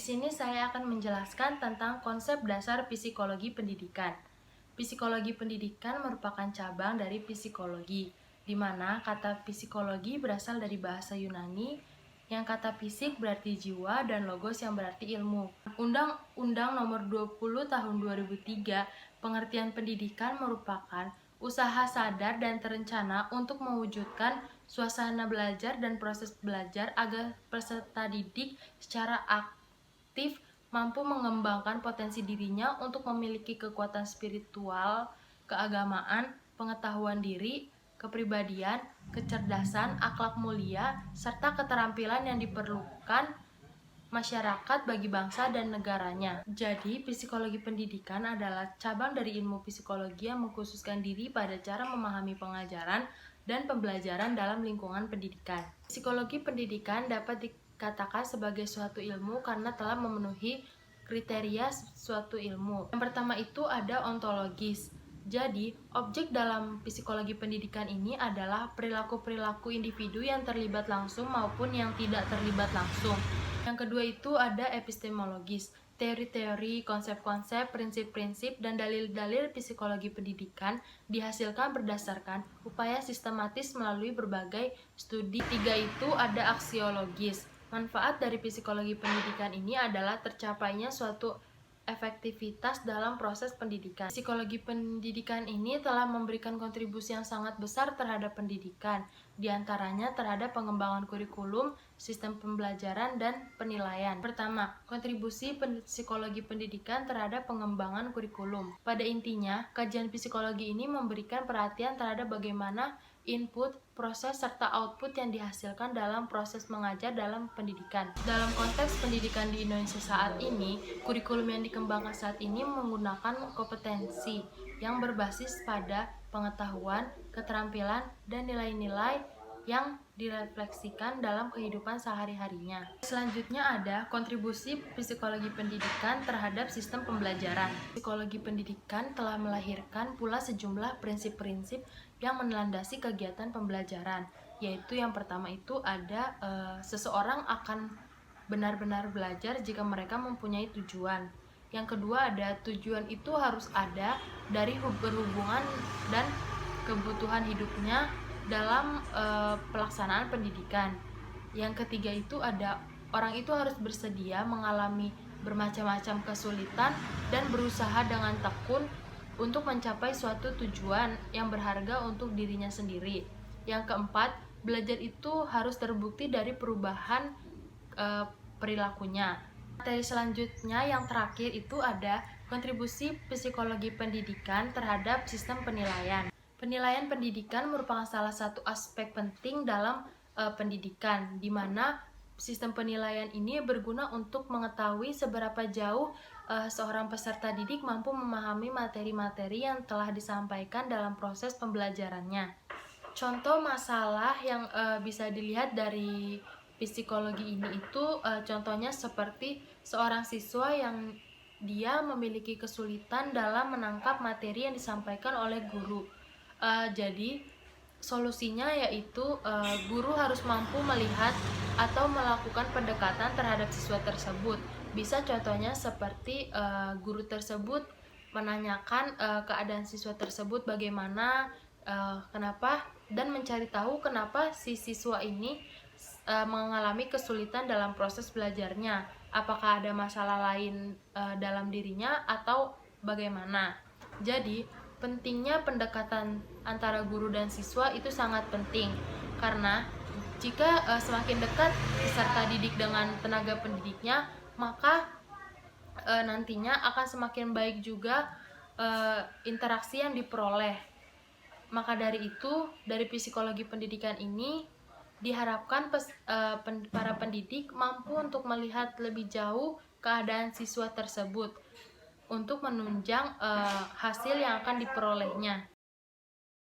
sini saya akan menjelaskan tentang konsep dasar psikologi pendidikan. Psikologi pendidikan merupakan cabang dari psikologi, di mana kata psikologi berasal dari bahasa Yunani, yang kata fisik berarti jiwa dan logos yang berarti ilmu. Undang-Undang Nomor 20 Tahun 2003, pengertian pendidikan merupakan usaha sadar dan terencana untuk mewujudkan suasana belajar dan proses belajar agar peserta didik secara aktif mampu mengembangkan potensi dirinya untuk memiliki kekuatan spiritual, keagamaan, pengetahuan diri, kepribadian, kecerdasan, akhlak mulia, serta keterampilan yang diperlukan masyarakat bagi bangsa dan negaranya. Jadi, psikologi pendidikan adalah cabang dari ilmu psikologi yang mengkhususkan diri pada cara memahami pengajaran dan pembelajaran dalam lingkungan pendidikan. Psikologi pendidikan dapat dikatakan sebagai suatu ilmu karena telah memenuhi kriteria suatu ilmu. Yang pertama itu ada ontologis. Jadi, objek dalam psikologi pendidikan ini adalah perilaku-perilaku individu yang terlibat langsung maupun yang tidak terlibat langsung. Yang kedua itu ada epistemologis. Teori-teori, konsep-konsep, prinsip-prinsip, dan dalil-dalil psikologi pendidikan dihasilkan berdasarkan upaya sistematis melalui berbagai studi. Tiga itu ada aksiologis. Manfaat dari psikologi pendidikan ini adalah tercapainya suatu efektivitas dalam proses pendidikan. Psikologi pendidikan ini telah memberikan kontribusi yang sangat besar terhadap pendidikan, diantaranya terhadap pengembangan kurikulum, sistem pembelajaran, dan penilaian. Pertama, kontribusi psikologi pendidikan terhadap pengembangan kurikulum. Pada intinya, kajian psikologi ini memberikan perhatian terhadap bagaimana input, proses, serta output yang dihasilkan dalam proses mengajar dalam pendidikan. Dalam konteks pendidikan di Indonesia saat ini, kurikulum yang dikembangkan saat ini menggunakan kompetensi yang berbasis pada pengetahuan, keterampilan, dan nilai-nilai yang direfleksikan dalam kehidupan sehari-harinya. Selanjutnya ada kontribusi psikologi pendidikan terhadap sistem pembelajaran. Psikologi pendidikan telah melahirkan pula sejumlah prinsip-prinsip yang melandasi kegiatan pembelajaran, yaitu yang pertama itu ada seseorang akan benar-benar belajar jika mereka mempunyai tujuan. Yang kedua ada tujuan itu harus ada dari berhubungan dan kebutuhan hidupnya dalam pelaksanaan pendidikan. Yang ketiga itu ada orang itu harus bersedia mengalami bermacam-macam kesulitan dan berusaha dengan tekun untuk mencapai suatu tujuan yang berharga untuk dirinya sendiri. Yang keempat, belajar itu harus terbukti dari perubahan perilakunya. Materi selanjutnya yang terakhir itu ada kontribusi psikologi pendidikan terhadap sistem penilaian. Penilaian pendidikan merupakan salah satu aspek penting dalam pendidikan, di mana sistem penilaian ini berguna untuk mengetahui seberapa jauh seorang peserta didik mampu memahami materi-materi yang telah disampaikan dalam proses pembelajarannya. Contoh masalah yang bisa dilihat dari psikologi ini itu contohnya seperti seorang siswa yang dia memiliki kesulitan dalam menangkap materi yang disampaikan oleh guru. Jadi solusinya yaitu guru harus mampu melihat atau melakukan pendekatan terhadap siswa tersebut. Bisa contohnya seperti guru tersebut menanyakan keadaan siswa tersebut bagaimana, kenapa, dan mencari tahu kenapa si siswa ini mengalami kesulitan dalam proses belajarnya. Apakah ada masalah lain dalam dirinya atau bagaimana. Jadi pentingnya pendekatan antara guru dan siswa itu sangat penting, karena jika semakin dekat peserta didik dengan tenaga pendidiknya, maka nantinya akan semakin baik juga interaksi yang diperoleh. Maka dari itu, dari psikologi pendidikan ini diharapkan para pendidik mampu untuk melihat lebih jauh keadaan siswa tersebut untuk menunjang hasil yang akan diperolehnya.